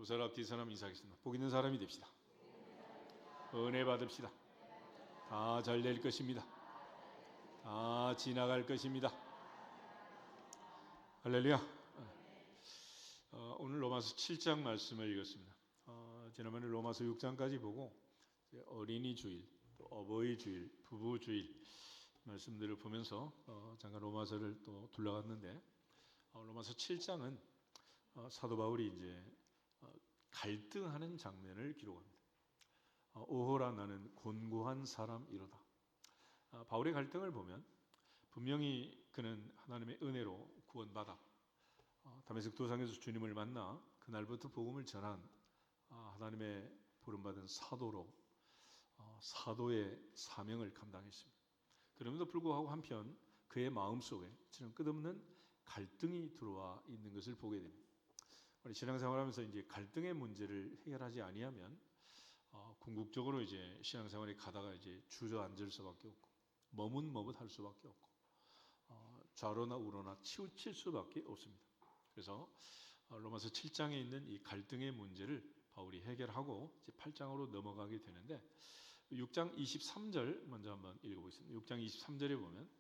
사람 뒤 사람 인사하겠습니다. 복 있는 사람이 됩시다. 은혜 받읍시다. 다 잘 될 것입니다. 다 지나갈 것입니다. 할렐루야. 오늘 로마서 7장 말씀을 읽었습니다. 지난번에 로마서 6장까지 보고 어린이 주일, 또 어버이 주일, 부부 주일 말씀들을 보면서 잠깐 로마서를 또 둘러갔는데, 로마서 7장은 사도 바울이 이제 갈등하는 장면을 기록합니다. 오호라 나는 곤고한 사람이로다. 바울의 갈등을 보면 분명히 그는 하나님의 은혜로 구원받아 다메섹 도상에서 주님을 만나 그날부터 복음을 전한 하나님의 부름받은 사도로 사도의 사명을 감당했습니다. 그럼에도 불구하고 한편 그의 마음속에 지금 끝없는 갈등이 들어와 있는 것을 보게 됩니다. 우리 신앙생활하면서 이제 갈등의 문제를 해결하지 아니하면 궁극적으로 이제 신앙생활에 가다가 이제 주저앉을 수밖에 없고 머뭇할 수밖에 없고 좌로나 우로나 치우칠 수밖에 없습니다. 그래서 로마서 7장에 있는 이 갈등의 문제를 바울이 해결하고 이제 8장으로 넘어가게 되는데, 6장 23절 먼저 한번 읽어보겠습니다. 6장 23절에 보면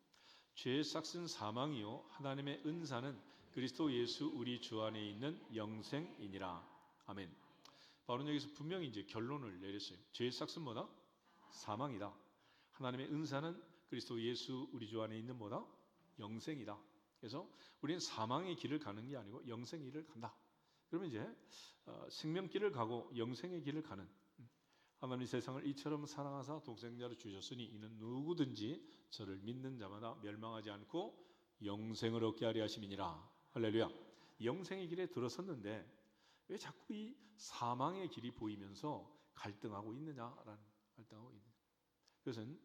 죄의 싹은 사망이요 하나님의 은사는 그리스도 예수 우리 주 안에 있는 영생이니라. 아멘. 바울은 여기서 분명히 이제 결론을 내렸어요. 죄의 싹은 뭐다? 사망이다. 하나님의 은사는 그리스도 예수 우리 주 안에 있는 뭐다? 영생이다. 그래서 우리는 사망의 길을 가는 게 아니고 영생의 길을 간다. 그러면 이제 생명길을 가고 영생의 길을 가는, 하나님이 세상을 이처럼 사랑하사 독생자를 주셨으니 이는 누구든지 저를 믿는 자마다 멸망하지 않고 영생을 얻게 하려 하심이니라. 할렐루야. 영생의 길에 들어섰는데 왜 자꾸 이 사망의 길이 보이면서 갈등하고 있느냐라는, 갈등하고 있느냐. 그것은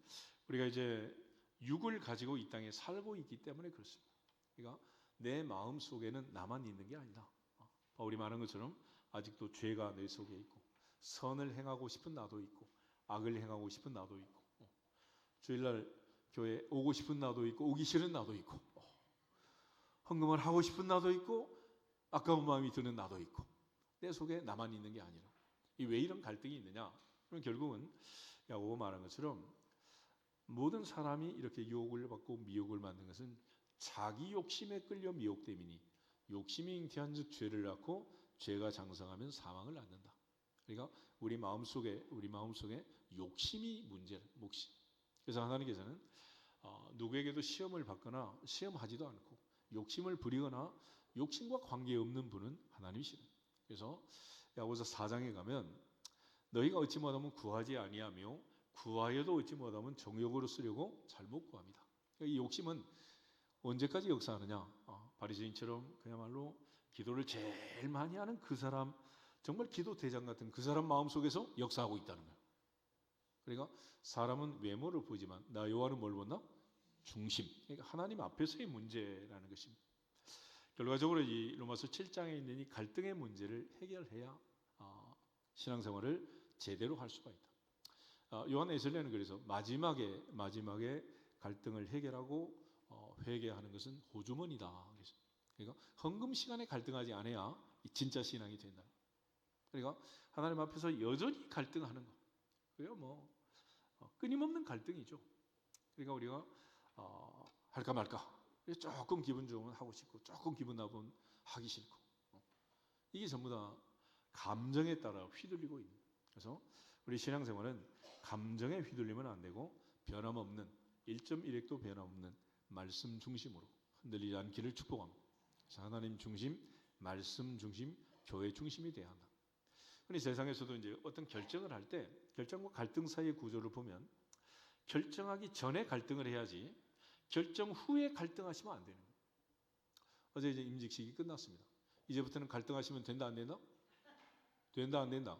우리가 이제 육을 가지고 이 땅에 살고 있기 때문에 그렇습니다. 그러니까 내 마음 속에는 나만 있는 게 아니다. 바울이 말한 것처럼 아직도 죄가 내 속에 있고 선을 행하고 싶은 나도 있고 악을 행하고 싶은 나도 있고 주일날 교회 오고 싶은 나도 있고 오기 싫은 나도 있고 헌금을 하고 싶은 나도 있고 아까운 마음이 드는 나도 있고, 내 속에 나만 있는 게 아니라 왜 이런 갈등이 있느냐? 그럼 결국은 야고보 말한 것처럼 모든 사람이 이렇게 유혹을 받고 미혹을 받는 것은 자기 욕심에 끌려 미혹됨이니 욕심이 잉태한즉 죄를 낳고 죄가 장성하면 사망을 낳는다. 그러니까 우리 마음속에 욕심이 문제라. 몫이. 그래서 하나님께서는 누구에게도 시험을 받거나 시험하지도 않고 욕심을 부리거나 욕심과 관계없는 분은 하나님이시다. 그래서 야고보서 4장에 가면 너희가 얻지 못하면 구하지 아니하며 구하여도 얻지 못하면 정욕으로 쓰려고 잘못 구합니다. 이 욕심은 언제까지 역사하느냐? 바리새인처럼 그야말로 기도를 제일 많이 하는 그 사람, 정말 기도 대장 같은 그 사람 마음속에서 역사하고 있다는 거예요. 그러니까 사람은 외모를 보지만 나 여호와는 뭘 본다? 중심. 그러니까 하나님 앞에서의 문제라는 것입니다. 결과적으로 이 로마서 7장에 있는 이 갈등의 문제를 해결해야 신앙생활을 제대로 할 수가 있다. 요한 에슬레는 그래서 마지막에 갈등을 해결하고 회개하는 것은 호주머니다. 그러니까 헌금 시간에 갈등하지 않아야 진짜 신앙이 된다. 그러니까 하나님 앞에서 여전히 갈등하는 것, 그게 끊임없는 갈등이죠. 그러니까 우리가 할까 말까, 조금 기분 좋으면 하고 싶고 조금 기분 나쁘면 하기 싫고, 이게 전부 다 감정에 따라 휘둘리고 있는. 그래서 우리 신앙생활은 감정에 휘둘리면 안 되고 변함없는 1.1핵도 변함없는 말씀 중심으로 흔들리지 않기를 축복합니다. 그래서 하나님 중심, 말씀 중심, 교회 중심이 돼야 한다. 그런데 세상에서도 이제 어떤 결정을 할 때 결정과 갈등 사이의 구조를 보면 결정하기 전에 갈등을 해야지 결정 후에 갈등하시면 안 되는 거예요. 어제 이제 임직식이 끝났습니다. 이제부터는 갈등하시면 된다 안 된다? 된다 안 된다?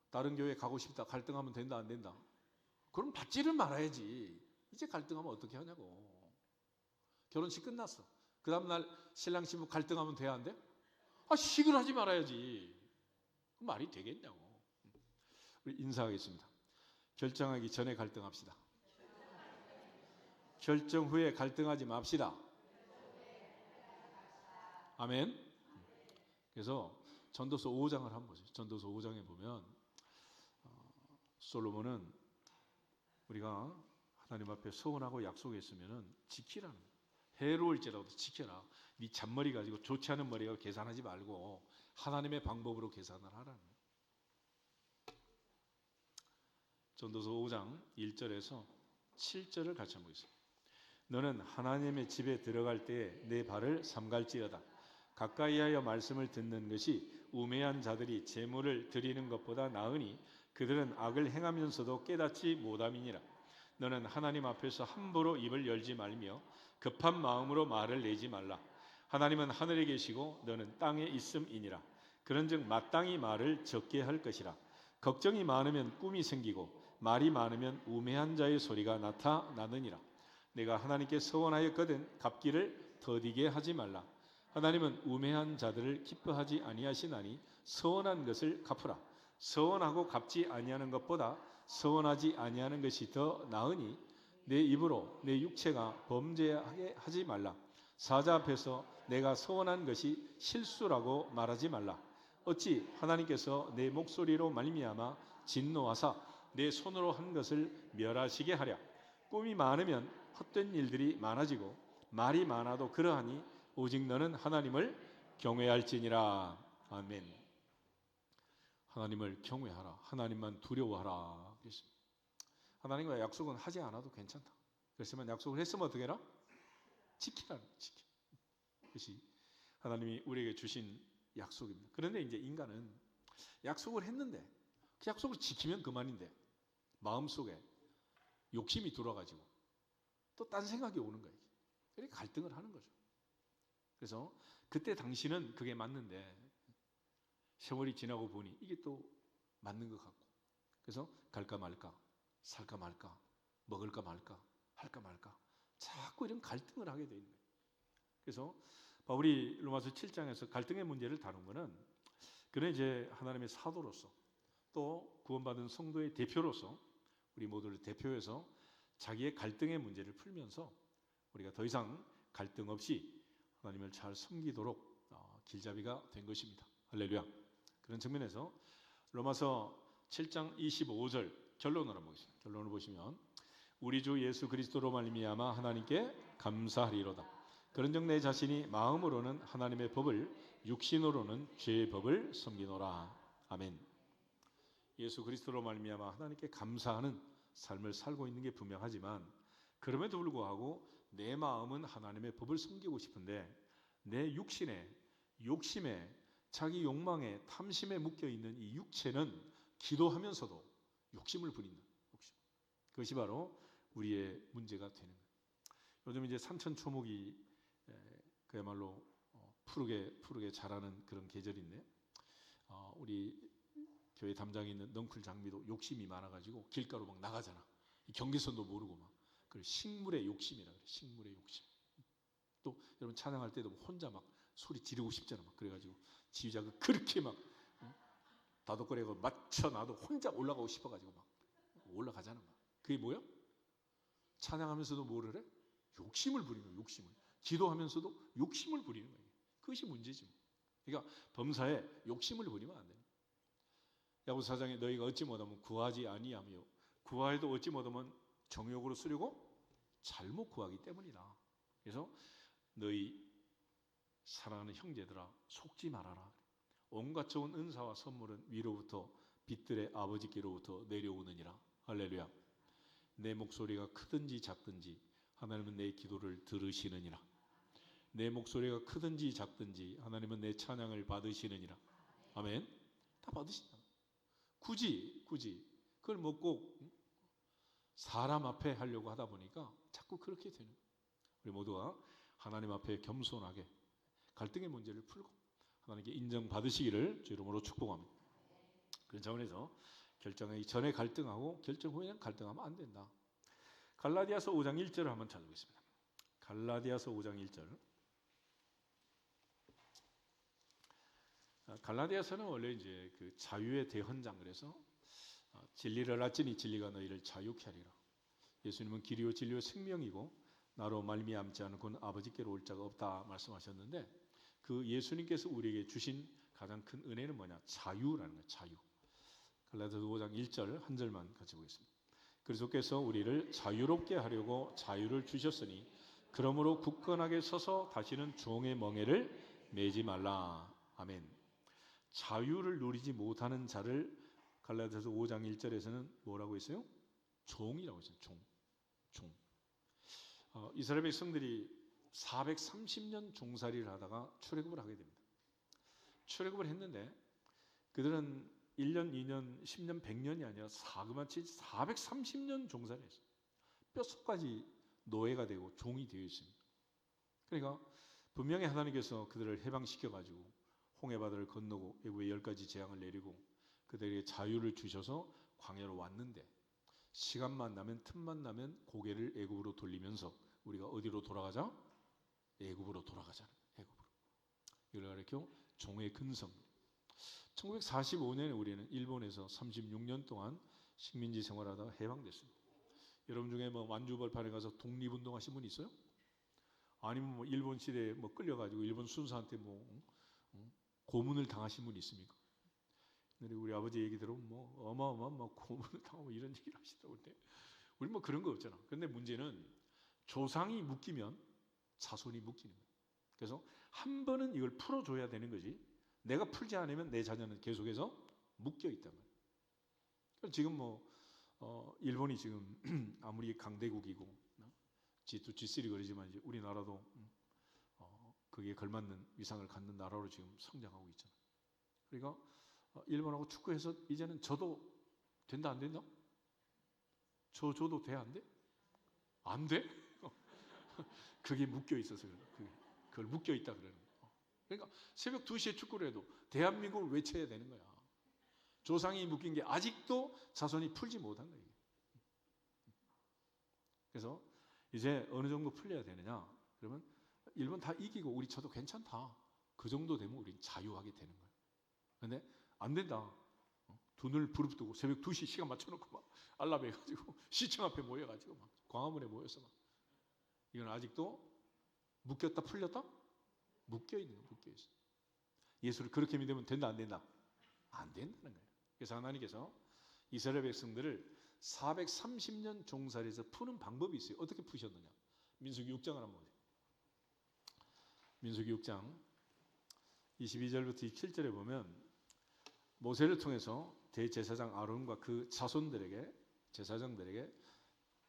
다른 교회 가고 싶다 갈등하면 된다 안 된다? 그럼 받지를 말아야지. 이제 갈등하면 어떻게 하냐고. 결혼식 끝났어. 그 다음날 신랑 신부 갈등하면 돼야 안 돼? 식을 하지 말아야지. 말이 되겠냐고. 우리 인사하겠습니다. 결정하기 전에 갈등합시다. 결정 후에 갈등하지 맙시다. 아멘. 그래서 전도서 5장을 한번 보세요. 전도서 5장에 보면 솔로몬은 우리가 하나님 앞에 서원하고 약속했으면은 지키라는 거예요. 해로울지라도 지켜라. 네 잔머리 가지고 좋지 않은 머리가 계산하지 말고 하나님의 방법으로 계산을 하라는 거예요. 전도서 5장 1절에서 7절을 같이 한번 보겠습니다. 너는 하나님의 집에 들어갈 때에 내 발을 삼갈지어다. 가까이하여 말씀을 듣는 것이 우매한 자들이 재물을 드리는 것보다 나으니 그들은 악을 행하면서도 깨닫지 못함이니라. 너는 하나님 앞에서 함부로 입을 열지 말며 급한 마음으로 말을 내지 말라. 하나님은 하늘에 계시고 너는 땅에 있음이니라. 그런즉 마땅히 말을 적게 할 것이라. 걱정이 많으면 꿈이 생기고 말이 많으면 우매한 자의 소리가 나타나느니라. 내가 하나님께 서원하였거든 갚기를 더디게 하지 말라. 하나님은 우매한 자들을 기뻐하지 아니하시나니 서원한 것을 갚으라. 서원하고 갚지 아니하는 것보다 서원하지 아니하는 것이 더 나으니 내 입으로 내 육체가 범죄하게 하지 말라. 사자 앞에서 내가 서원한 것이 실수라고 말하지 말라. 어찌 하나님께서 내 목소리로 말미암아 진노하사 내 손으로 한 것을 멸하시게 하랴. 꿈이 많으면 헛된 일들이 많아지고 말이 많아도 그러하니 오직 너는 하나님을 경외할지니라. 아멘. 하나님을 경외하라. 하나님만 두려워하라. 그랬습니다. 하나님과 약속은 하지 않아도 괜찮다. 그랬으면 약속을 했으면 어떻게 해라? 지키라는 거예요. 지켜. 그것이 하나님이 우리에게 주신 약속입니다. 그런데 이제 인간은 약속을 했는데 그 약속을 지키면 그만인데 마음속에 욕심이 들어가지고 또 딴 생각이 오는 거예요. 그러니까 갈등을 하는 거죠. 그래서 그때 당시는 그게 맞는데 세월이 지나고 보니 이게 또 맞는 것 같고 그래서 갈까 말까 살까 말까 먹을까 말까 할까 말까 자꾸 이런 갈등을 하게 되는 거예요. 그래서 바울이 로마서 7장에서 갈등의 문제를 다룬 것은 그는 이제 하나님의 사도로서 또 구원받은 성도의 대표로서 우리 모두를 대표해서 자기의 갈등의 문제를 풀면서 우리가 더 이상 갈등 없이 하나님을 잘 섬기도록 길잡이가 된 것입니다. 할렐루야. 그런 측면에서 로마서 7장 25절 결론으로 보겠습니다. 결론을 보시면 우리 주 예수 그리스도로 말미암아 하나님께 감사하리로다. 그런즉 내 자신이 마음으로는 하나님의 법을 육신으로는 죄의 법을 섬기노라. 아멘. 예수 그리스도로 말미암아 하나님께 감사하는 삶을 살고 있는 게 분명하지만 그럼에도 불구하고 내 마음은 하나님의 법을 섬기고 싶은데 내 육신에 욕심에 자기 욕망에 탐심에 묶여있는 이 육체는 기도하면서도 욕심을 부린다. 욕심. 그것이 바로 우리의 문제가 되는 거예요. 요즘 이제 산천초목이 그야말로 푸르게 자라는 그런 계절인데 우리 교회 담장에 있는 넝쿨 장미도 욕심이 많아가지고 길가로 막 나가잖아. 경계선도 모르고 막. 그 식물의 욕심이라 그래. 식물의 욕심. 또 여러분 찬양할 때도 혼자 막 소리 지르고 싶잖아. 막 그래가지고 지휘자가 그렇게 막 다독거리고 맞춰놔도 혼자 올라가고 싶어가지고 막 올라가잖아. 막. 그게 뭐야? 찬양하면서도 뭐를 해? 욕심을 부리는 거야. 욕심을. 기도하면서도 욕심을 부리는 거예요. 그것이 문제지. 그러니까 범사에 욕심을 부리면 안 돼요. 야고보서 4장에 너희가 얻지 못하면 구하지 아니하며 구하여도 얻지 못하면 정욕으로 쓰려고 잘못 구하기 때문이다. 그래서 너희 사랑하는 형제들아 속지 말아라. 온갖 좋은 은사와 선물은 위로부터 빛들의 아버지께로부터 내려오느니라. 할렐루야. 내 목소리가 크든지 작든지 하나님은 내 기도를 들으시느니라. 내 목소리가 크든지 작든지 하나님은 내 찬양을 받으시느니라. 아멘. 다 받으신다. 굳이 그걸 뭐 꼭 사람 앞에 하려고 하다 보니까 자꾸 그렇게 되는 거예요. 우리 모두가 하나님 앞에 겸손하게 갈등의 문제를 풀고 하나님께 인정받으시기를 주 이름으로 축복합니다. 그런 차원에서 결정하기 전에 갈등하고 결정 후에는 갈등하면 안 된다. 갈라디아서 5장 1절을 한번 찾아보겠습니다. 갈라디아서 5장 1절. 갈라디아서는 원래 이제 그 자유의 대헌장 그래서 진리를 알았으니 진리가 너희를 자유케 하리라. 예수님은 길이요 진리요 생명이고 나로 말미암지 않고는 아버지께로 올 자가 없다 말씀하셨는데 그 예수님께서 우리에게 주신 가장 큰 은혜는 뭐냐? 자유라는 거예요. 자유. 갈라디아서 5장 1절 한 절만 같이 보겠습니다. 그리스도께서 우리를 자유롭게 하려고 자유를 주셨으니 그러므로 굳건하게 서서 다시는 종의 멍에를 매지 말라. 아멘. 자유를 누리지 못하는 자를 갈라디아서 5장 1절에서는 뭐라고 했어요? 종이라고 했어요. 종. 이스라엘 백성들이 430년 종살이를 하다가 출애굽을 하게 됩니다. 출애굽을 했는데 그들은 1년, 2년, 10년, 100년이 아니라 사그마치 430년 종살이했어요. 뼛속까지 노예가 되고 종이 되어 있습니다. 그러니까 분명히 하나님께서 그들을 해방시켜가지고 홍해바다를 건너고 애굽의 10가지 재앙을 내리고 그들에게 자유를 주셔서 광야로 왔는데 시간만 나면 틈만 나면 고개를 애굽으로 돌리면서 우리가 어디로 돌아가자? 애굽으로 돌아가자는 거예요. 애굽으로. 이걸 가리켜 종의 근성. 1945년에 우리는 일본에서 36년 동안 식민지 생활하다가 해방됐습니다. 여러분 중에 뭐 만주벌판에 가서 독립운동하신 분 있어요? 아니면 뭐 일본 시대에 뭐 끌려가지고 일본 순사한테 뭐 고문을 당하신 분 있습니까? 우리 아버지 얘기 들으면 뭐 어마어마한 뭐 고문을 당하고 이런 얘기를 하시더라고요. 근데 우리 뭐 그런 거 없잖아. 근데 문제는 조상이 묶이면 자손이 묶이는 거예요. 그래서 한 번은 이걸 풀어줘야 되는 거지. 내가 풀지 않으면 내 자녀는 계속해서 묶여 있단 말이에요. 지금 뭐 일본이 지금 아무리 강대국이고 G2, G3 그러지만 이제 우리나라도 거기에 걸맞는 위상을 갖는 나라로 지금 성장하고 있잖아요. 그러니까 일본하고 축구해서 이제는 져도 된다 안 된다? 줘도 돼 안 돼? 안 돼? 그게 묶여 있어서 그래. 그걸 묶여 있다 그러는 거예요. 그러니까 새벽 2시에 축구를 해도 대한민국을 외쳐야 되는 거야. 조상이 묶인 게 아직도 자손이 풀지 못한 거예요. 그래서 이제 어느 정도 풀려야 되느냐? 그러면 일본 다 이기고 우리 쳐도 괜찮다. 그 정도 되면 우리는 자유하게 되는 거예요. 근데 안 된다. 돈을 부릅뜨고 새벽 2시 시간 맞춰놓고 막 알람 해가지고 시청 앞에 모여가지고 막 광화문에 모여서 막 이건 아직도 묶였다 풀렸다? 묶여 있는 거예요. 묶여 있어. 예수를 그렇게 믿으면 된다 안 된다? 안 된다는 거예요. 그래서 하나님께서 이스라엘 백성들을 430년 종살이에서 푸는 방법이 있어요. 어떻게 푸셨느냐? 민수기 6장을 한번 보세요. 민수기 6장 22절부터 27절에 보면 모세를 통해서 대제사장 아론과 그 자손들에게 제사장들에게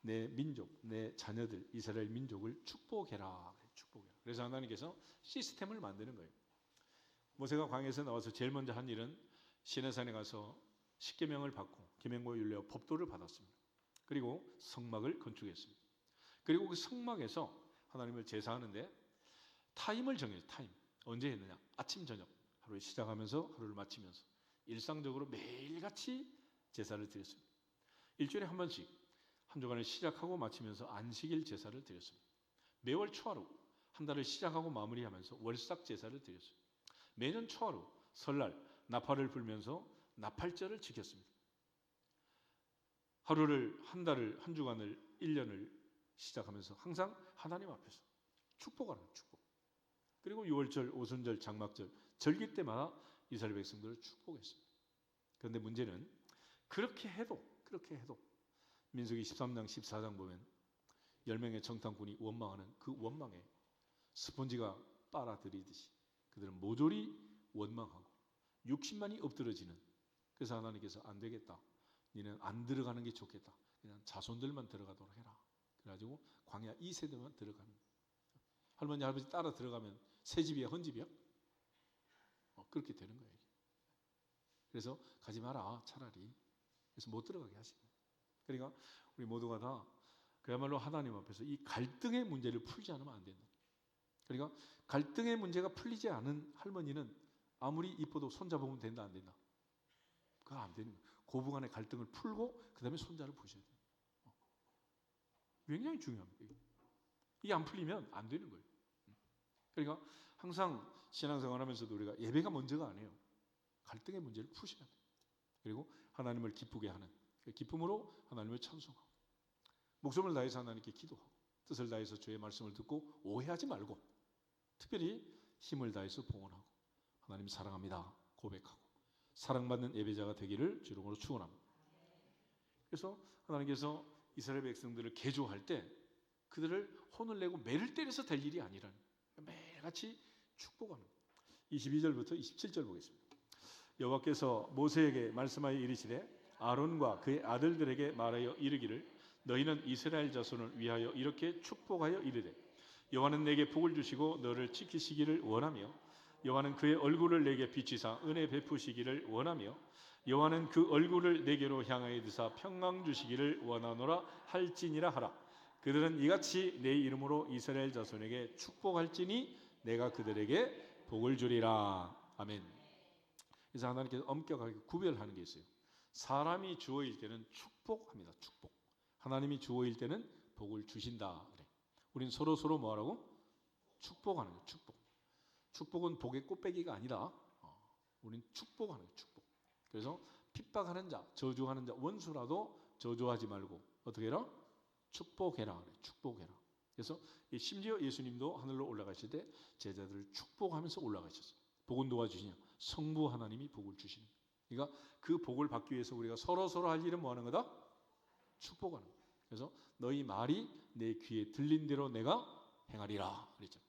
내 민족, 내 자녀들 이스라엘 민족을 축복해라. 축복해라. 그래서 하나님께서 시스템을 만드는 거예요. 모세가 광야에서 나와서 제일 먼저 한 일은 시내산에 가서 십계명을 받고 계명과 율례와 법도를 받았습니다. 그리고 성막을 건축했습니다. 그리고 그 성막에서 하나님을 제사하는데 타임을 정해요. 타임. 언제 했느냐? 아침 저녁. 하루를 시작하면서 하루를 마치면서 일상적으로 매일같이 제사를 드렸습니다. 일주일에 한 번씩 한 주간을 시작하고 마치면서 안식일 제사를 드렸습니다. 매월 초하루 한 달을 시작하고 마무리하면서 월삭 제사를 드렸어요. 매년 초하루 설날 나팔을 불면서 나팔절을 지켰습니다. 하루를 한 달을 한 주간을 1년을 시작하면서 항상 하나님 앞에서 축복하는 축복. 그리고 6월절, 오순절, 장막절 절기 때마다 이스라엘 백성들을 축복했습니다. 그런데 문제는 그렇게 해도 민수기 13장 14장 보면 10명의 정탐꾼이 원망하는 그 원망에 스펀지가 빨아들이듯이 그들은 모조리 원망하고 60만이 엎드러지는. 그래서 하나님께서 안 되겠다. 너는 안 들어가는 게 좋겠다. 그냥 자손들만 들어가도록 해라. 그래가지고 광야 2세대만 들어가는 거예요. 할머니 할아버지 따라 들어가면 새 집이야 헌 집이야? 그렇게 되는 거예요. 그래서 가지 마라 차라리. 그래서 못 들어가게 하시는 거예요. 그러니까 우리 모두가 다 그야말로 하나님 앞에서 이 갈등의 문제를 풀지 않으면 안 된다. 그러니까 갈등의 문제가 풀리지 않은 할머니는 아무리 이뻐도 손잡으면 된다 안 된다? 그거 안 되는 거예요. 고부간의 갈등을 풀고 그 다음에 손자를 보셔야 돼요. 굉장히 중요합니다. 이게 안 풀리면 안 되는 거예요. 그러니까 항상 신앙생활 하면서도 우리가 예배가 먼저가 아니에요. 갈등의 문제를 푸셔야 돼요. 그리고 하나님을 기쁘게 하는 그 기쁨으로 하나님을 찬송하고 목숨을 다해서 하나님께 기도하고 뜻을 다해서 주의 말씀을 듣고 오해하지 말고 특별히 힘을 다해서 봉헌하고 하나님 사랑합니다. 고백하고 사랑받는 예배자가 되기를 주 이름으로 축원합니다. 그래서 하나님께서 이스라엘 백성들을 개조할 때 그들을 혼을 내고 매를 때려서 될 일이 아니라는 매일같이 축복하는 22절부터 27절 보겠습니다. 여호와께서 모세에게 말씀하여 이르시되 아론과 그의 아들들에게 말하여 이르기를 너희는 이스라엘 자손을 위하여 이렇게 축복하여 이르되 여호와는 내게 복을 주시고 너를 지키시기를 원하며 여호와는 그의 얼굴을 내게 비치사 은혜 베푸시기를 원하며 여호와는 그 얼굴을 내게로 향하여 드사 평강 주시기를 원하노라 할지니라 하라. 그들은 이같이 내 이름으로 이스라엘 자손에게 축복할지니 내가 그들에게 복을 주리라. 아멘. 그래서 하나님께서 엄격하게 구별하는 게 있어요. 사람이 주어일 때는 축복합니다. 축복. 하나님이 주어일 때는 복을 주신다. 그래. 우린 서로 뭐하라고? 축복하는 거예요. 축복. 축복은 복의 꽃배기가 아니라 우린 축복하는 거예요. 축복. 그래서 핍박하는 자, 저주하는 자, 원수라도 저주하지 말고 어떻게 해라? 축복해라. 그래. 축복해라. 그래서 심지어 예수님도 하늘로 올라가실 때 제자들을 축복하면서 올라가셨어요. 복은 누가 주시냐? 성부 하나님이 복을 주시는 거예요. 그러니까 그 복을 받기 위해서 우리가 서로 할 일은 뭐 하는 거다? 축복하는 거예요. 그래서 너희 말이 내 귀에 들린 대로 내가 행하리라 그랬죠.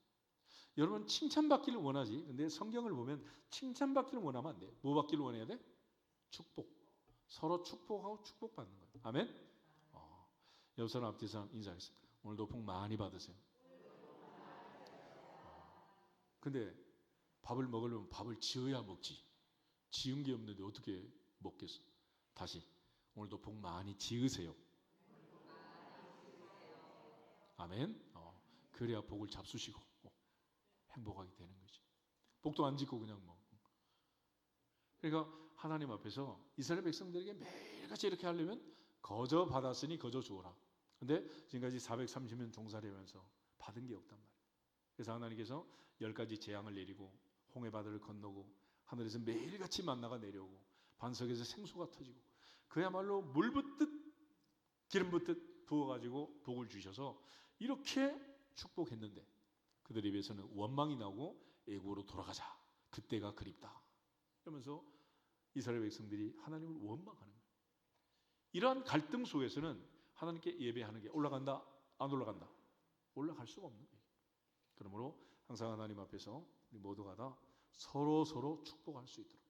여러분 칭찬받기를 원하지. 근데 성경을 보면 칭찬받기를 원하면 안 돼. 뭐 받기를 원해야 돼? 축복. 서로 축복하고 축복받는 거예요. 아멘. 옆 사람 앞뒤 사람 인사하겠습니다. 오늘도 복 많이 받으세요. 근데 밥을 먹으려면 밥을 지어야 먹지. 지은 게 없는데 어떻게 먹겠어? 다시 오늘도 복 많이 지으세요. 아멘. 그래야 복을 잡수시고 행복하게 되는 거지. 복도 안 짓고 그냥 뭐. 그러니까 하나님 앞에서 이스라엘 백성들에게 매일같이 이렇게 하려면 거저 받았으니 거저 주어라. 근데 지금까지 430년 종살이하면서 받은 게 없단 말이에요. 그래서 하나님께서 10가지 재앙을 내리고 홍해바다를 건너고 하늘에서 매일같이 만나가 내려오고 반석에서 생수가 터지고 그야말로 물 붓듯 기름 붓듯 부어가지고 복을 주셔서 이렇게 축복했는데 그들 입에서는 원망이 나오고 애국으로 돌아가자. 그때가 그립다. 이러면서 이스라엘 백성들이 하나님을 원망하는 거예요. 이러한 갈등 속에서는 하나님께 예배하는 게 올라간다? 안 올라간다? 올라갈 수가 없는 거예요. 그러므로 항상 하나님 앞에서 우리 모두가 다 서로 축복할 수 있도록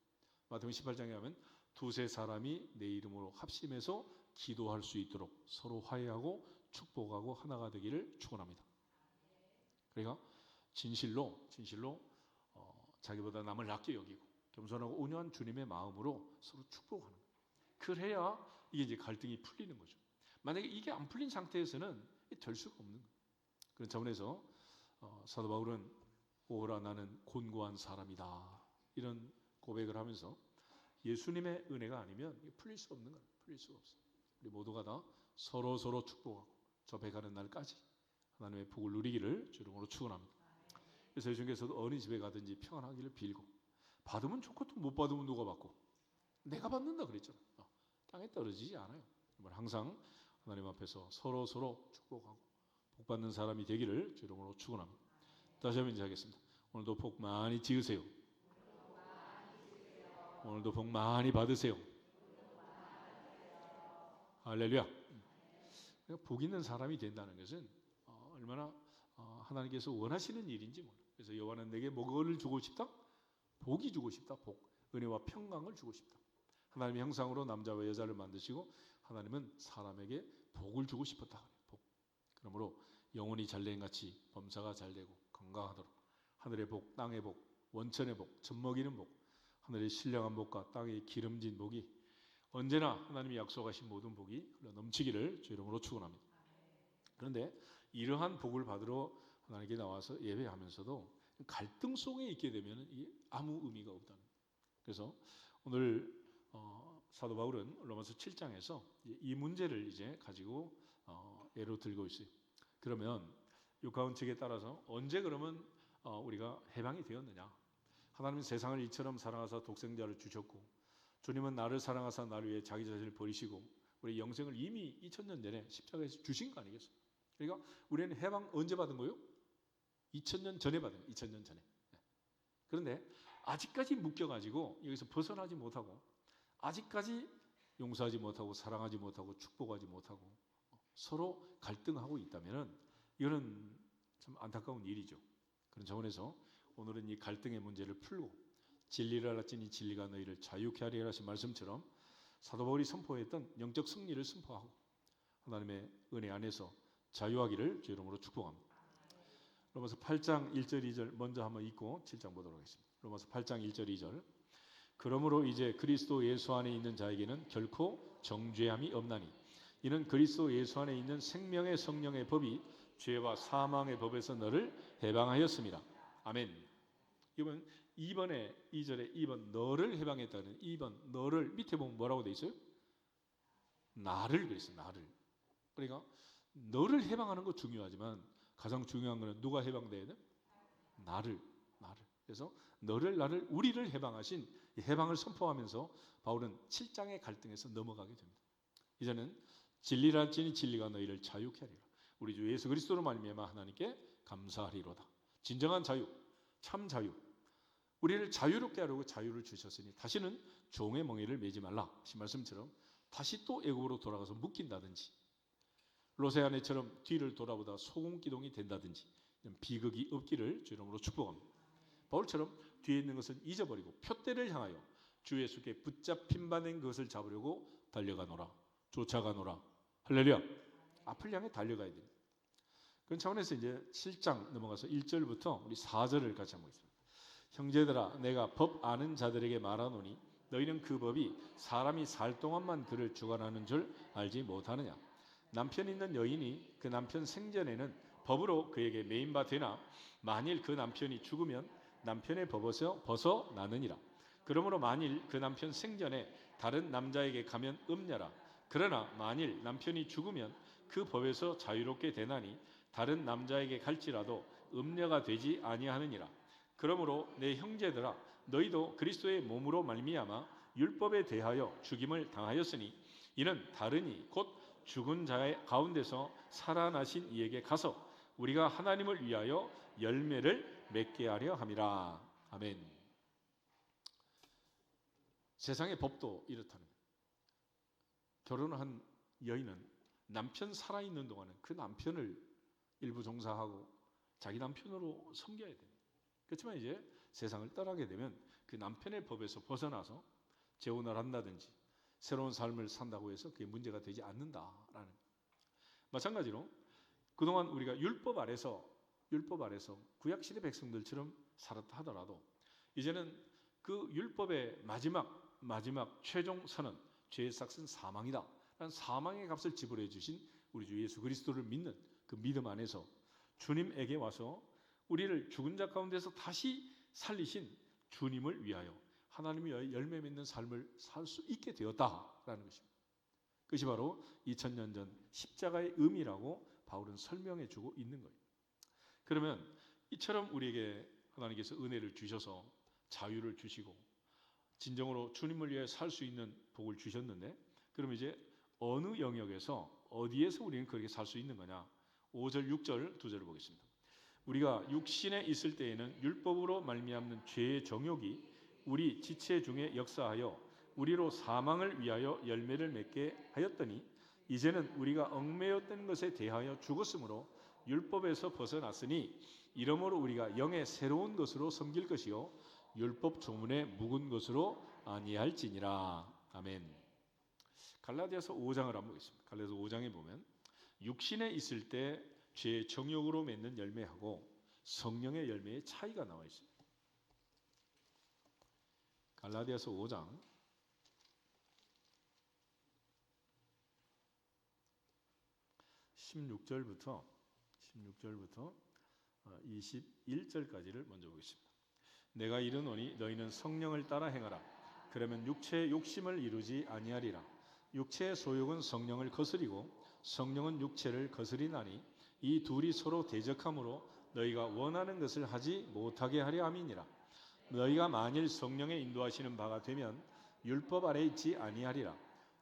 마태복음 18장에 하면 두세 사람이 내 이름으로 합심해서 기도할 수 있도록 서로 화해하고 축복하고 하나가 되기를 축원합니다. 그러니까 진실로 자기보다 남을 낮게 여기고 겸손하고 온유한 주님의 마음으로 서로 축복하는 거예요. 그래야 이게 이제 갈등이 풀리는 거죠. 만약에 이게 안 풀린 상태에서는 될 수가 없는 거예요. 그런 차원에서 사도 바울은 오라 나는 곤고한 사람이다 이런 고백을 하면서 예수님의 은혜가 아니면 풀릴 수 없는 거예요. 풀릴 수가 없어요. 우리 모두가 다 서로 축복하고 저 배가는 날까지 하나님의 복을 누리기를 주 이름으로 축원합니다. 그래서 예수님께서도 어느 집에 가든지 평안하기를 빌고 받으면 좋고 또 못 받으면 누가 받고 내가 받는다 그랬잖아요. 땅에 떨어지지 않아요. 항상 하나님 앞에서 서로 축복하고 복 받는 사람이 되기를 주 이름으로 축원합니다. 다시 한번 인사하겠습니다. 오늘도 복 많이 지으세요. 오늘도 복 많이 받으세요. 할렐루야. 그러니까 복 있는 사람이 된다는 것은 얼마나 하나님께서 원하시는 일인지 몰라요. 그래서 여호와는 내게 뭐를 주고 싶다? 복이 주고 싶다. 복, 은혜와 평강을 주고 싶다. 하나님의 형상으로 남자와 여자를 만드시고 하나님은 사람에게 복을 주고 싶었다. 복. 그러므로 영혼이 잘된 같이 범사가 잘되고 건강하도록 하늘의 복, 땅의 복, 원천의 복, 젖먹이는 복, 하늘의 신령한 복과 땅의 기름진 복이 언제나 하나님이 약속하신 모든 복이 넘치기를 주 이름으로 축원합니다. 그런데 이러한 복을 받으러 하나님께 나와서 예배하면서도 갈등 속에 있게 되면 아무 의미가 없다는 거예요. 그래서 오늘 사도 바울은 로마서 7장에서 이 문제를 이제 가지고 예로 들고 있어요. 그러면 육가운 측에 따라서 언제 그러면 우리가 해방이 되었느냐? 하나님은 세상을 이처럼 사랑하사 독생자를 주셨고 주님은 나를 사랑하사 나를 위해 자기 자신을 버리시고 우리 영생을 이미 2000년 전에 십자가에서 주신 거 아니겠어요? 그러니까 우리는 해방 언제 받은 거예요? 2000년 전에 받은 거예요. 2000년 전에. 그런데 아직까지 묶여가지고 여기서 벗어나지 못하고 아직까지 용서하지 못하고 사랑하지 못하고 축복하지 못하고 서로 갈등하고 있다면 이거는 참 안타까운 일이죠. 그런 차원에서 오늘은 이 갈등의 문제를 풀고 진리를 알았으니 진리가 너희를 자유케 하리라 하신 말씀처럼 사도 바울이 선포했던 영적 승리를 선포하고 하나님의 은혜 안에서 자유하기를 주 이름으로 축복합니다. 로마서 8장 1절 2절 먼저 한번 읽고 7장 보도록 하겠습니다. 로마서 8장 1절 2절 그러므로 이제 그리스도 예수 안에 있는 자에게는 결코 정죄함이 없나니 이는 그리스도 예수 안에 있는 생명의 성령의 법이 죄와 사망의 법에서 너를 해방하였습니다. 아멘. 이번 2번에 2절에 2번 너를 해방했다는 2번 너를 밑에 보면 뭐라고 돼 있어요? 나를 그랬어요. 나를. 그러니까 너를 해방하는 거 중요하지만 가장 중요한 거는 누가 해방돼야 돼? 나를. 그래서 너를 나를 우리를 해방하신 이 해방을 선포하면서 바울은 7장의 갈등에서 넘어가게 됩니다. 이제는 진리라 할지니 진리가 너희를 자유케 하리라. 우리 주 예수 그리스도로 말미암아 하나님께 감사하리로다. 진정한 자유, 참 자유. 우리를 자유롭게 하려고 자유를 주셨으니 다시는 종의 멍에를 매지 말라 하신 말씀처럼 다시 또 애국으로 돌아가서 묶인다든지 로세 아내처럼 뒤를 돌아보다 소금기둥이 된다든지 이런 비극이 없기를 주 이름으로 축복합니다. 바울처럼 뒤에 있는 것을 잊어버리고 표대를 향하여 주 예수께 붙잡힌 바 된 것을 잡으려고 달려가노라. 쫓아가노라. 할렐루야. 앞을 향해 달려가야 됩니다. 그런 차원에서 이제 7장 넘어가서 1절부터 우리 4절을 같이 한번 보겠습니다. 형제들아 내가 법 아는 자들에게 말하노니 너희는 그 법이 사람이 살 동안만 그를 주관하는 줄 알지 못하느냐. 남편 있는 여인이 그 남편 생전에는 법으로 그에게 매인 바 되나 만일 그 남편이 죽으면 남편의 법에서 벗어나느니라. 그러므로 만일 그 남편 생전에 다른 남자에게 가면 음녀라. 그러나 만일 남편이 죽으면 그 법에서 자유롭게 되나니 다른 남자에게 갈지라도 음녀가 되지 아니하느니라. 그러므로 내 형제들아 너희도 그리스도의 몸으로 말미암아 율법에 대하여 죽임을 당하였으니 이는 다르니 곧 죽은 자의 가운데서 살아나신 이에게 가서 우리가 하나님을 위하여 열매를 맺게 하려 함이라. 아멘. 세상의 법도 이렇다는 거예요. 결혼한 여인은 남편 살아있는 동안은 그 남편을 일부 종사하고 자기 남편으로 섬겨야 돼요. 그렇지만 이제 세상을 떠나게 되면 그 남편의 법에서 벗어나서 재혼을 한다든지 새로운 삶을 산다고 해서 그게 문제가 되지 않는다라는. 마찬가지로 그동안 우리가 율법 아래서 구약시대 백성들처럼 살았다 하더라도 이제는 그 율법의 마지막 최종 선언 죄의 삭은 사망이다 라는 사망의 값을 지불해 주신 우리 주 예수 그리스도를 믿는 그 믿음 안에서 주님에게 와서 우리를 죽은 자 가운데서 다시 살리신 주님을 위하여 하나님을 위하여 열매 맺는 삶을 살 수 있게 되었다라는 것입니다. 그것이 바로 2000년 전 십자가의 의미라고 바울은 설명해 주고 있는 거예요. 그러면 이처럼 우리에게 하나님께서 은혜를 주셔서 자유를 주시고 진정으로 주님을 위해 살 수 있는 복을 주셨는데 그럼 이제 어느 영역에서 어디에서 우리는 그렇게 살 수 있는 거냐. 5절 6절 두 절을 보겠습니다. 우리가 육신에 있을 때에는 율법으로 말미암는 죄의 정욕이 우리 지체 중에 역사하여 우리로 사망을 위하여 열매를 맺게 하였더니 이제는 우리가 얽매였던 것에 대하여 죽었으므로 율법에서 벗어났으니 이러므로 우리가 영의 새로운 것으로 섬길 것이요 율법 조문에 묵은 것으로 아니할지니라. 아멘. 갈라디아서 5장을 한번 보겠습니다. 갈라디아서 5장에 보면 육신에 있을 때 죄의 정욕으로 맺는 열매하고 성령의 열매의 차이가 나와 있습니다. 갈라디아서 5장 16절부터 21절까지를 먼저 보겠습니다. 내가 이르노니 너희는 성령을 따라 행하라. 그러면 육체의 욕심을 이루지 아니하리라. 육체의 소욕은 성령을 거스리고 성령은 육체를 거스리나니 이 둘이 서로 대적하므로 너희가 원하는 것을 하지 못하게 하려 함이니라. 너희가 만일 성령의 인도하시는 바가 되면 율법 아래 있지 아니하리라.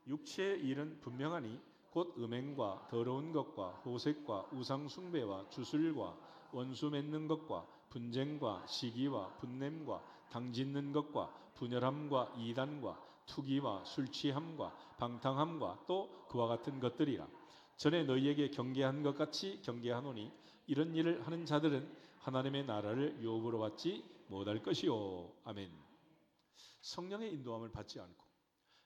육체의 일은 분명하니 곧 음행과 더러운 것과 호색과 우상 숭배와 주술과 원수 맺는 것과 분쟁과 시기와 분냄과 당짓는 것과 분열함과 이단과 투기와 술취함과 방탕함과 또 그와 같은 것들이라. 전에 너희에게 경계한 것 같이 경계하노니 이런 일을 하는 자들은 하나님의 나라를 유업으로 받지 못할 것이요. 아멘. 성령의 인도함을 받지 않고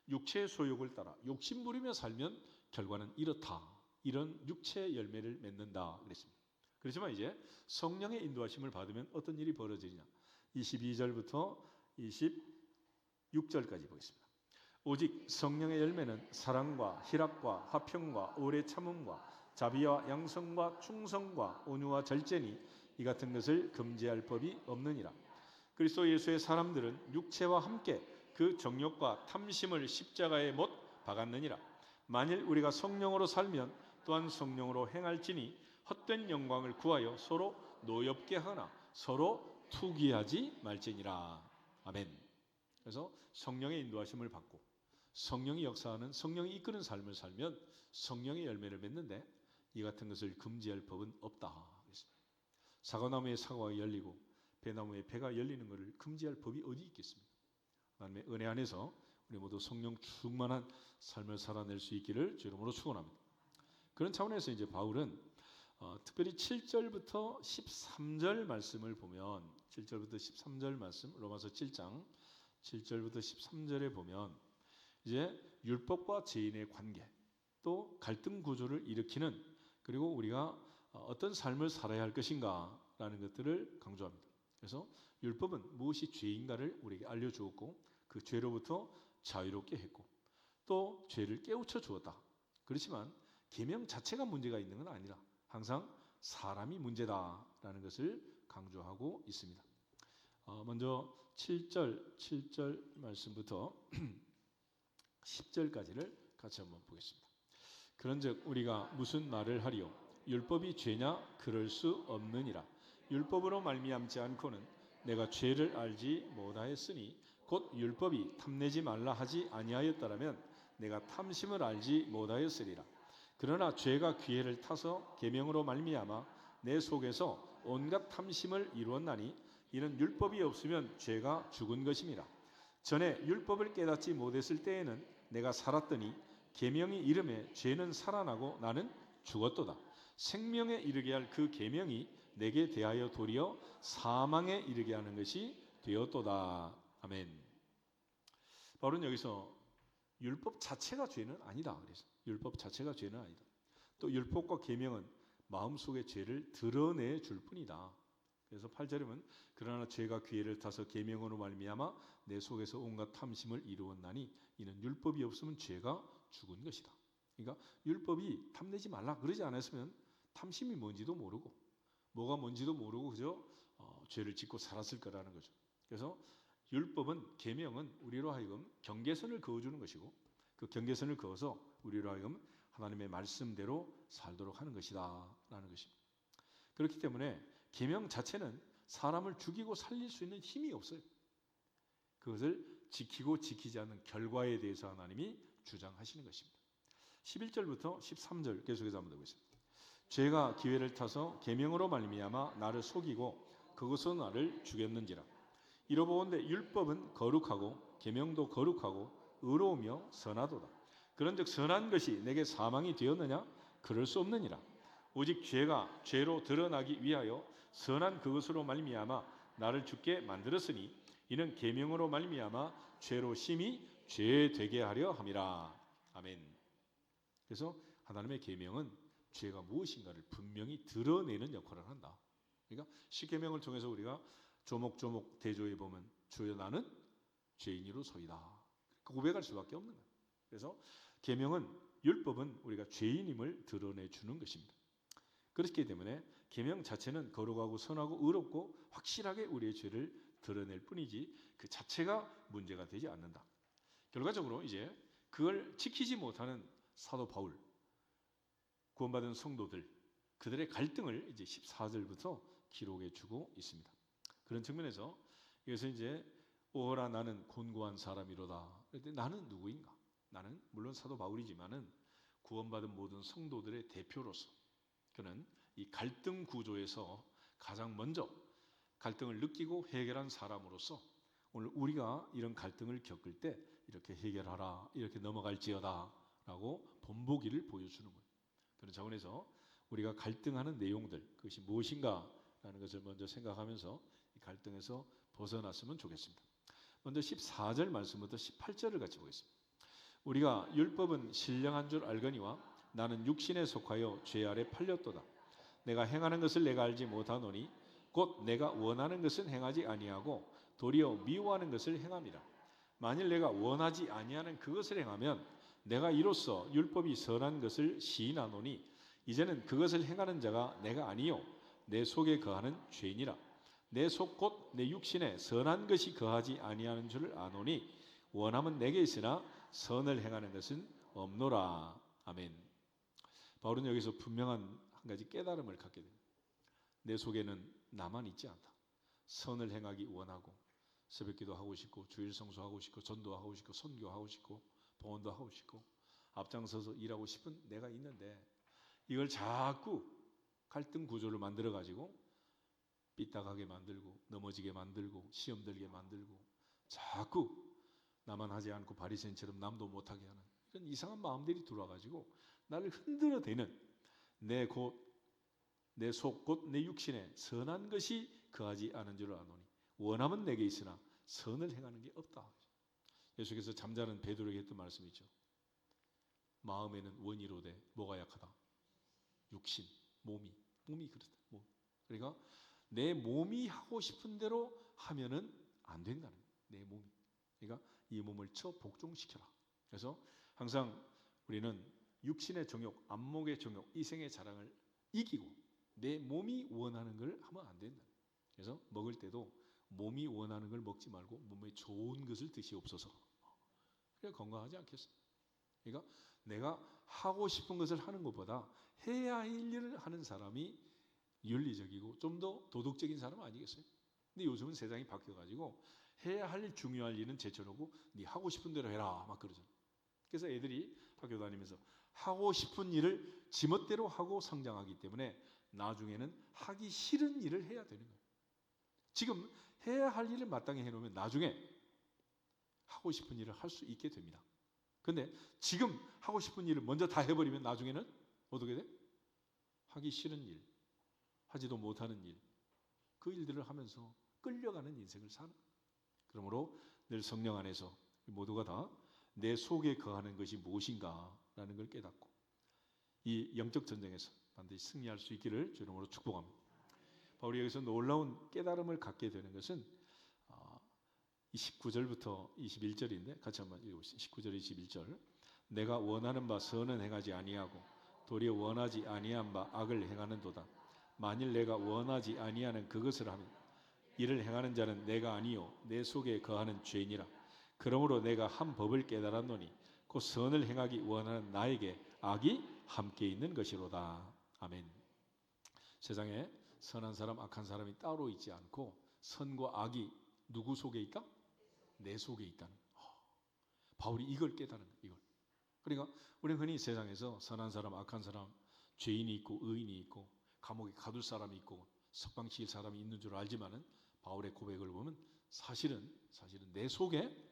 육체의 소욕을 따라 욕심 부리며 살면 결과는 이렇다. 이런 육체의 열매를 맺는다 그랬습니다. 그렇지만 이제 성령의 인도하심을 받으면 어떤 일이 벌어지냐. 22절부터 26절까지 보겠습니다. 오직 성령의 열매는 사랑과 희락과 화평과 오래 참음과 자비와 양성과 충성과 온유와 절제니 이 같은 것을 금지할 법이 없느니라. 그리스도 예수의 사람들은 육체와 함께 그 정욕과 탐심을 십자가에 못 박았느니라. 만일 우리가 성령으로 살면 또한 성령으로 행할지니 헛된 영광을 구하여 서로 노엽게 하나 서로 투기하지 말지니라. 아멘. 그래서 성령의 인도하심을 받고 성령이 역사하는 성령이 이끄는 삶을 살면 성령의 열매를 맺는데 이 같은 것을 금지할 법은 없다. 사과나무에 사과가 열리고 배나무에 배가 열리는 것을 금지할 법이 어디 있겠습니까? 하나님의 은혜 안에서 우리 모두 성령 충만한 삶을 살아낼 수 있기를 주 이름으로 축원합니다. 그런 차원에서 이제 바울은 특별히 7절부터 13절 말씀을 보면 7절부터 13절 말씀 로마서 7장 7절부터 13절에 보면 이제 율법과 죄인의 관계 또 갈등 구조를 일으키는 그리고 우리가 어떤 삶을 살아야 할 것인가라는 것들을 강조합니다. 그래서 율법은 무엇이 죄인가를 우리에게 알려주었고 그 죄로부터 자유롭게 했고 또 죄를 깨우쳐 주었다. 그렇지만 계명 자체가 문제가 있는 건 아니라 항상 사람이 문제다라는 것을 강조하고 있습니다. 먼저 7절 말씀부터 10절까지를 같이 한번 보겠습니다. 그런즉 우리가 무슨 말을 하리요? 율법이 죄냐? 그럴 수 없느니라. 율법으로 말미암지 않고는 내가 죄를 알지 못하였으니 곧 율법이 탐내지 말라 하지 아니하였더라면 내가 탐심을 알지 못하였으리라. 그러나 죄가 기회를 타서 계명으로 말미암아 내 속에서 온갖 탐심을 이루었나니 이는 율법이 없으면 죄가 죽은 것임이라. 전에 율법을 깨닫지 못했을 때에는 내가 살았더니 계명이 이름에 죄는 살아나고 나는 죽었도다. 생명에 이르게 할 그 계명이 내게 대하여 도리어 사망에 이르게 하는 것이 되었도다. 아멘. 바울은 여기서 율법 자체가 죄는 아니다. 그래서 율법 자체가 죄는 아니다. 또 율법과 계명은 마음속의 죄를 드러내 줄 뿐이다. 그래서 8절에 보면 그러나 죄가 기회를 타서 계명으로 말미암아 내 속에서 온갖 탐심을 이루었나니 이는 율법이 없으면 죄가 죽은 것이다. 그러니까 율법이 탐내지 말라 그러지 않았으면 탐심이 뭔지도 모르고 뭐가 뭔지도 모르고 그저 죄를 짓고 살았을 거라는 거죠. 그래서 율법은 계명은 우리로 하여금 경계선을 그어주는 것이고 그 경계선을 그어서 우리로 하여금 하나님의 말씀대로 살도록 하는 것이다 라는 것입니다. 그렇기 때문에 계명 자체는 사람을 죽이고 살릴 수 있는 힘이 없어요. 그것을 지키고 지키지 않는 결과에 대해서 하나님이 주장하시는 것입니다. 11절부터 13절 계속해서 한번 보겠습니다. 죄가 기회를 타서 계명으로 말미암아 나를 속이고 그것으로 나를 죽였는지라. 이로보온데 율법은 거룩하고 계명도 거룩하고 의로우며 선하도다. 그런즉 선한 것이 내게 사망이 되었느냐? 그럴 수 없느니라. 오직 죄가 죄로 드러나기 위하여 선한 그것으로 말미암아 나를 죽게 만들었으니 이는 계명으로 말미암아 죄로 심히 죄 되게 하려 함이라. 아멘. 그래서 하나님의 계명은 죄가 무엇인가를 분명히 드러내는 역할을 한다. 그러니까 십계명을 통해서 우리가 조목조목 대조해 보면 주여 나는 죄인이로소이다. 고백할 수밖에 없는 거예요. 그래서 계명은 율법은 우리가 죄인임을 드러내 주는 것입니다. 그렇기 때문에 계명 자체는 거룩하고 선하고 의롭고 확실하게 우리의 죄를 드러낼 뿐이지 그 자체가 문제가 되지 않는다. 결과적으로 이제 그걸 지키지 못하는 사도 바울, 구원받은 성도들, 그들의 갈등을 이제 14절부터 기록해 주고 있습니다. 그런 측면에서 여기서 이제 오호라 나는 곤고한 사람이로다. 그런데 나는 누구인가? 나는 물론 사도 바울이지만은 구원받은 모든 성도들의 대표로서 그는 이 갈등 구조에서 가장 먼저 갈등을 느끼고 해결한 사람으로서 오늘 우리가 이런 갈등을 겪을 때 이렇게 해결하라, 이렇게 넘어갈지어다 라고 본보기를 보여주는 거예요. 그런 차원에서 우리가 갈등하는 내용들, 그것이 무엇인가 라는 것을 먼저 생각하면서 이 갈등에서 벗어났으면 좋겠습니다. 먼저 14절 말씀부터 18절을 같이 보겠습니다. 우리가 율법은 신령한 줄 알거니와 나는 육신에 속하여 죄 아래 팔렸도다. 내가 행하는 것을 내가 알지 못하노니 곧 내가 원하는 것은 행하지 아니하고 도리어 미워하는 것을 행함이라. 만일 내가 원하지 아니하는 그것을 행하면 내가 이로써 율법이 선한 것을 시인하노니 이제는 그것을 행하는 자가 내가 아니요 내 속에 거하는 죄니라. 내 속 곧 내 육신에 선한 것이 거하지 아니하는 줄 아노니 원함은 내게 있으나 선을 행하는 것은 없노라. 아멘. 바울은 여기서 분명한 한 가지 깨달음을 갖게 됩니다. 내 속에는 나만 있지 않다. 선을 행하기 원하고 새벽기도 하고 싶고 주일 성수하고 싶고 전도하고 싶고 선교하고 싶고 봉헌도 하고 싶고 앞장서서 일하고 싶은 내가 있는데 이걸 자꾸 갈등 구조를 만들어 가지고 삐딱하게 만들고 넘어지게 만들고 시험 들게 만들고 자꾸 나만 하지 않고 바리새인처럼 남도 못하게 하는 이런 이상한 마음들이 들어와 가지고 나를 흔들어대는 내 속 곧 내 육신에 선한 것이 거하지 않은 줄 아노니 원함은 내게 있으나 선을 행하는 게 없다. 예수께서 잠자는 베드로에게 했던 말씀이 있죠. 마음에는 원이로되 뭐가 약하다? 육신, 몸이 그렇다. 그러니까 내 몸이 하고 싶은 대로 하면은 안 된다는 거예요. 내 몸이. 그러니까 이 몸을 복종시켜라. 그래서 항상 우리는 육신의 정욕, 안목의 정욕, 이생의 자랑을 이기고 내 몸이 원하는 걸 하면 안 된다. 그래서 먹을 때도 몸이 원하는 걸 먹지 말고 몸에 좋은 것을 드시옵소서. 그래 건강하지 않겠어요? 그러니까 내가 하고 싶은 것을 하는 것보다 해야 할 일을 하는 사람이 윤리적이고 좀 더 도덕적인 사람 아니겠어요? 근데 요즘은 세상이 바뀌어가지고 해야 할 일, 중요할 일은 제쳐놓고 네 하고 싶은 대로 해라 막 그러잖아요. 그래서 애들이 학교 다니면서 하고 싶은 일을 지멋대로 하고 성장하기 때문에 나중에는 하기 싫은 일을 해야 되는 거예요. 지금 해야 할 일을 마땅히 해놓으면 나중에 하고 싶은 일을 할 수 있게 됩니다. 근데 지금 하고 싶은 일을 먼저 다 해버리면 나중에는 어떻게 돼? 하기 싫은 일, 하지도 못하는 일, 그 일들을 하면서 끌려가는 인생을 사는. 그러므로 늘 성령 안에서 모두가 다 내 속에 거하는 것이 무엇인가라는 걸 깨닫고 이 영적 전쟁에서 반드시 승리할 수 있기를 주 이름으로 축복합니다. 바울이 여기서 놀라운 깨달음을 갖게 되는 것은 19절부터 21절인데 같이 한번 읽어보시죠. 19절 21절 내가 원하는 바 선은 행하지 아니하고 도리어 원하지 아니한 바 악을 행하는도다. 만일 내가 원하지 아니하는 그것을 하면 이를 행하는 자는 내가 아니요 내 속에 거하는 죄니라. 그러므로 내가 한 법을 깨달았노니 그 선을 행하기 원하는 나에게 악이 함께 있는 것이로다. 아멘. 세상에 선한 사람, 악한 사람이 따로 있지 않고 선과 악이 누구 속에 있다? 내 속에 있다는. 바울이 이걸 깨달은 거예요. 이걸. 그러니까 우리는 흔히 세상에서 선한 사람, 악한 사람, 죄인이 있고 의인이 있고 감옥에 가둘 사람이 있고 석방시킬 사람이 있는 줄 알지만은 바울의 고백을 보면 사실은 내 속에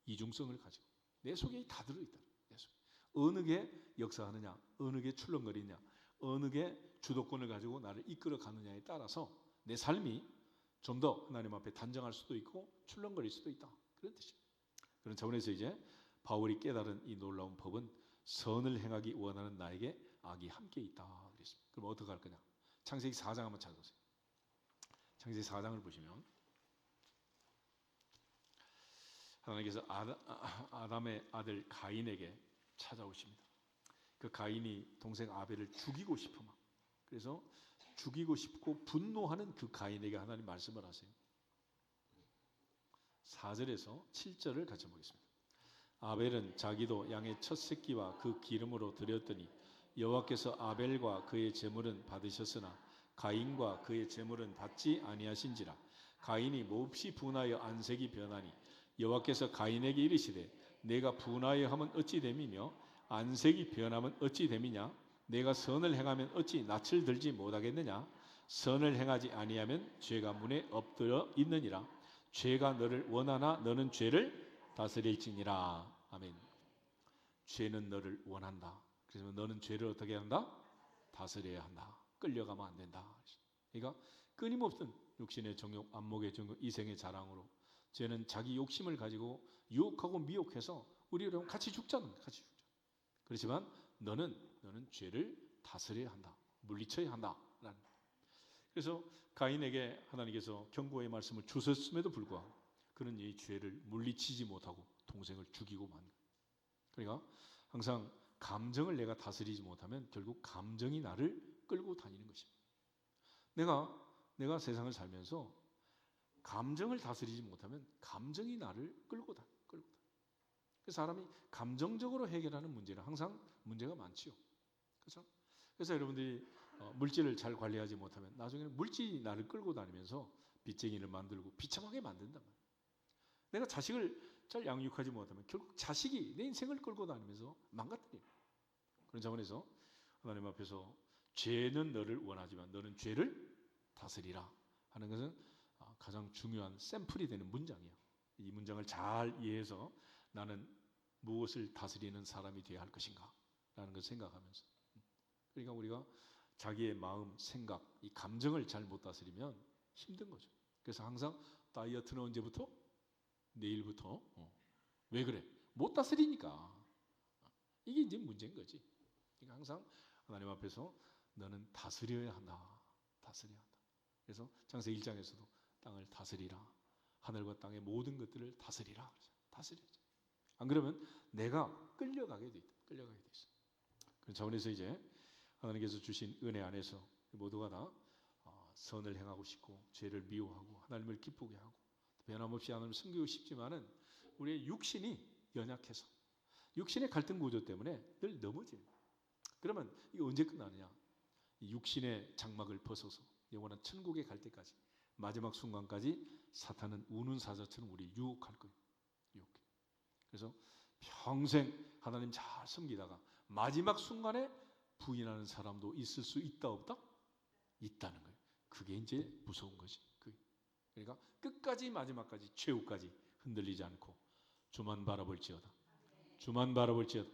이중성을 가지고 내 속에 다 들어있다. 내 속에. 어느 게 역사하느냐, 어느 게 출렁거리냐, 어느 게 주도권을 가지고 나를 이끌어 가느냐에 따라서 내 삶이 좀 더 하나님 앞에 단정할 수도 있고 출렁거릴 수도 있다. 그런 뜻입니다. 그런 차원에서 이제 바울이 깨달은 이 놀라운 법은 선을 행하기 원하는 나에게 악이 함께 있다. 그랬습니다. 그럼 어떻게 할 거냐? 창세기 4장 한번 찾아보세요. 창세기 4장을 보시면 하나님께서 아담의 아들 가인에게 찾아오십니다. 그 가인이 동생 아벨을 죽이고 싶어 막. 그래서 죽이고 싶고 분노하는 그 가인에게 하나님 말씀을 하세요. 4절에서 7절을 같이 보겠습니다. 아벨은 자기도 양의 첫 새끼와 그 기름으로 드렸더니 여호와께서 아벨과 그의 제물은 받으셨으나 가인과 그의 제물은 받지 아니하신지라. 가인이 몹시 분하여 안색이 변하니 여호와께서 가인에게 이르시되 내가 분하여 하면 어찌 됨이며 안색이 변하면 어찌 됨이냐. 내가 선을 행하면 어찌 낯을 들지 못하겠느냐. 선을 행하지 아니하면 죄가 문에 엎드려 있느니라. 죄가 너를 원하나 너는 죄를 다스릴지니라. 아멘. 죄는 너를 원한다. 그래서 너는 죄를 어떻게 한다? 다스려야 한다. 끌려가면 안 된다. 그러니까 끊임없는 육신의 정욕, 안목의 정욕, 이생의 자랑으로 죄는 자기 욕심을 가지고 유혹하고 미혹해서 우리랑 같이 죽자는 거야. 같이 죽자. 그렇지만 너는 죄를 다스려야 한다. 물리쳐야 한다. 그래서 가인에게 하나님께서 경고의 말씀을 주셨음에도 불구하고 그는 이 죄를 물리치지 못하고 동생을 죽이고 만. 그러니까 항상 감정을 내가 다스리지 못하면 결국 감정이 나를 끌고 다니는 것입니다. 내가 세상을 살면서 감정을 다스리지 못하면 감정이 나를 끌고 다녀. 그래서 사람이 감정적으로 해결하는 문제는 항상 문제가 많지요. 그렇죠? 그래서 여러분들이 물질을 잘 관리하지 못하면 나중에는 물질이 나를 끌고 다니면서 빚쟁이를 만들고 비참하게 만든단 말이에요. 내가 자식을 잘 양육하지 못하면 결국 자식이 내 인생을 끌고 다니면서 망가뜨려요. 그런 차원에서 하나님 앞에서 죄는 너를 원하지만 너는 죄를 다스리라 하는 것은 가장 중요한 샘플이 되는 문장이에요. 이 문장을 잘 이해해서 나는 무엇을 다스리는 사람이 되어야 할 것인가 라는 것을 생각하면서, 그러니까 우리가 자기의 마음, 생각, 이 감정을 잘 못 다스리면 힘든 거죠. 그래서 항상 다이어트는 언제부터? 내일부터. 왜 그래? 못 다스리니까. 이게 이제 문제인 거지. 그러니까 항상 하나님 앞에서 너는 다스려야 한다. 다스려야 한다. 그래서 창세기 1장에서도 땅을 다스리라. 하늘과 땅의 모든 것들을 다스리라. 다스려야지. 안 그러면 내가 끌려가게 돼 있다. 끌려가게 돼 있어. 그런 차원에서 이제 하나님께서 주신 은혜 안에서 모두가 다 선을 행하고 싶고 죄를 미워하고 하나님을 기쁘게 하고 변함없이 하나님을 섬기고 싶지만은 우리의 육신이 연약해서 육신의 갈등 구조 때문에 늘 넘어지는 거예요. 그러면 이게 언제 끝나느냐? 이 육신의 장막을 벗어서 영원한 천국에 갈 때까지 마지막 순간까지 사탄은 우는 사자처럼 우리 유혹할 거예요. 유혹해. 그래서 평생 하나님 잘 섬기다가 마지막 순간에 부인하는 사람도 있을 수 있다 없다? 있다는 거예요. 그게 이제 무서운 거지. 그러니까 끝까지 마지막까지 최후까지 흔들리지 않고 주만 바라볼지어다. 주만 바라볼지어다.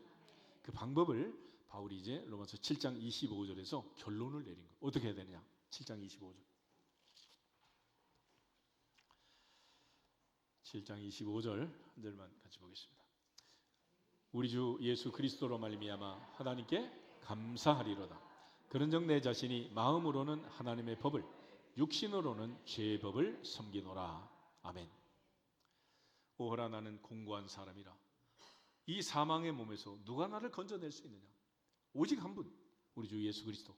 그 방법을 바울이 이제 로마서 7장 25절에서 결론을 내린 거예요. 어떻게 해야 되느냐? 7장 25절. 7장 25절 한 절만 같이 보겠습니다. 우리 주 예수 그리스도로 말미암아 하나님께 감사하리로다. 그런즉 내 자신이 마음으로는 하나님의 법을 육신으로는 죄의 법을 섬기노라. 아멘. 오호라 나는 공고한 사람이라. 이 사망의 몸에서 누가 나를 건져낼 수 있느냐? 오직 한 분, 우리 주 예수 그리스도.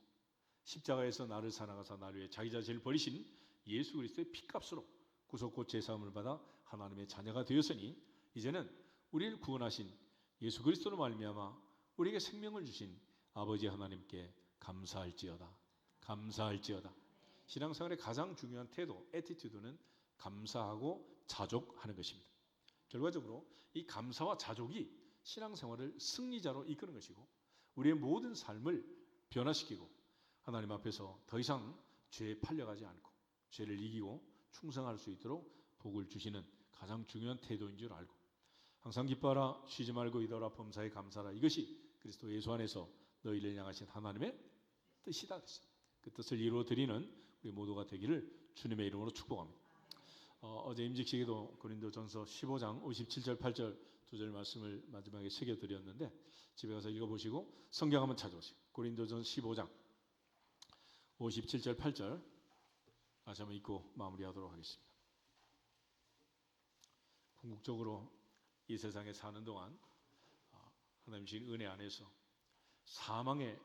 십자가에서 나를 사랑하사 나를 위해 자기 자신을 버리신 예수 그리스도의 피값으로 구속고 제사함을 받아 하나님의 자녀가 되었으니 이제는 우리를 구원하신 예수 그리스도로 말미암아 우리에게 생명을 주신 아버지 하나님께 감사할지어다. 감사할지어다. 신앙생활의 가장 중요한 태도, 애티튜드는 감사하고 자족하는 것입니다. 결과적으로 이 감사와 자족이 신앙생활을 승리자로 이끄는 것이고 우리의 모든 삶을 변화시키고 하나님 앞에서 더 이상 죄에 팔려가지 않고 죄를 이기고 충성할 수 있도록 복을 주시는 가장 중요한 태도인 줄 알고 항상 기뻐하라, 쉬지 말고 이더라, 범사에 감사하라. 이것이 그리스도 예수 안에서 너희를 향하신 하나님의 뜻이다. 그 뜻을 이루어 드리는 우리 모두가 되기를 주님의 이름으로 축복합니다. 어제 임직식에도 고린도전서 15장 57절 8절 두 절 말씀을 마지막에 새겨드렸는데 집에 가서 읽어보시고 성경 한번 찾아보세요. 고린도전서 15장 57절 8절 다시 한번 읽고 마무리하도록 하겠습니다. 궁극적으로 이 세상에 사는 동안 하나님 주신 은혜 안에서 사망의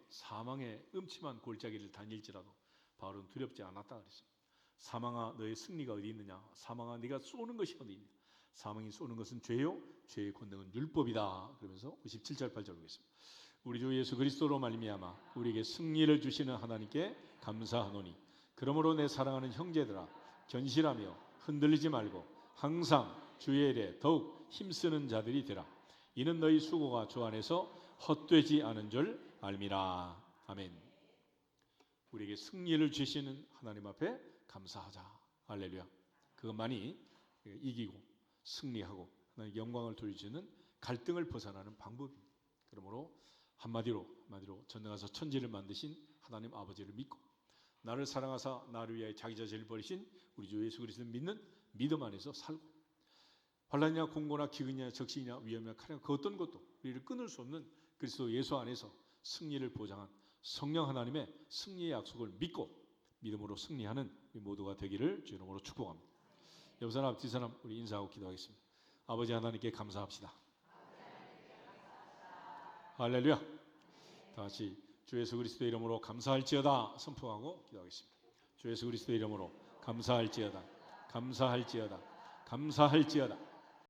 음침한 골짜기를 다닐지라도 바울은 두렵지 않았다 그랬습니다. 사망아 너의 승리가 어디 있느냐? 사망아 네가 쏘는 것이 어디 있느냐? 사망이 쏘는 것은 죄요, 죄의 권능은 율법이다. 그러면서 57절 8절 보겠습니다. 우리 주 예수 그리스도로 말미암아 우리에게 승리를 주시는 하나님께 감사하노니 그러므로 내 사랑하는 형제들아 견실하며 흔들리지 말고 항상 주의 일에 더욱 힘쓰는 자들이 되라. 이는 너희 수고가 주 안에서 헛되지 않은 줄 알미라. 아멘. 우리에게 승리를 주시는 하나님 앞에 감사하자. 할렐루야. 그것만이 이기고 승리하고 하나님 영광을 돌리는 갈등을 벗어나는 방법입니다. 그러므로 한마디로 전능하사 천지를 만드신 하나님 아버지를 믿고 나를 사랑하사 나를 위하여 자기 자신을 버리신 우리 주 예수 그리스도를 믿는 믿음 안에서 살고 환난이나 공고나 기근이나 적신이나 위험이나 칼이나 그 어떤 것도 우리를 끊을 수 없는 그리스도 예수 안에서 승리를 보장한 성령 하나님의 승리의 약속을 믿고 믿음으로 승리하는 우리 모두가 되기를 주 이름으로 축복합니다. 옆 사람 앞뒤 사람 우리 인사하고 기도하겠습니다. 아버지 하나님께 감사합시다. 할렐루야. 다 같이 주 예수 그리스도의 이름으로 감사할지어다 선포하고 기도하겠습니다. 주 예수 그리스도의 이름으로 감사할지어다 감사할지어다 감사할지어다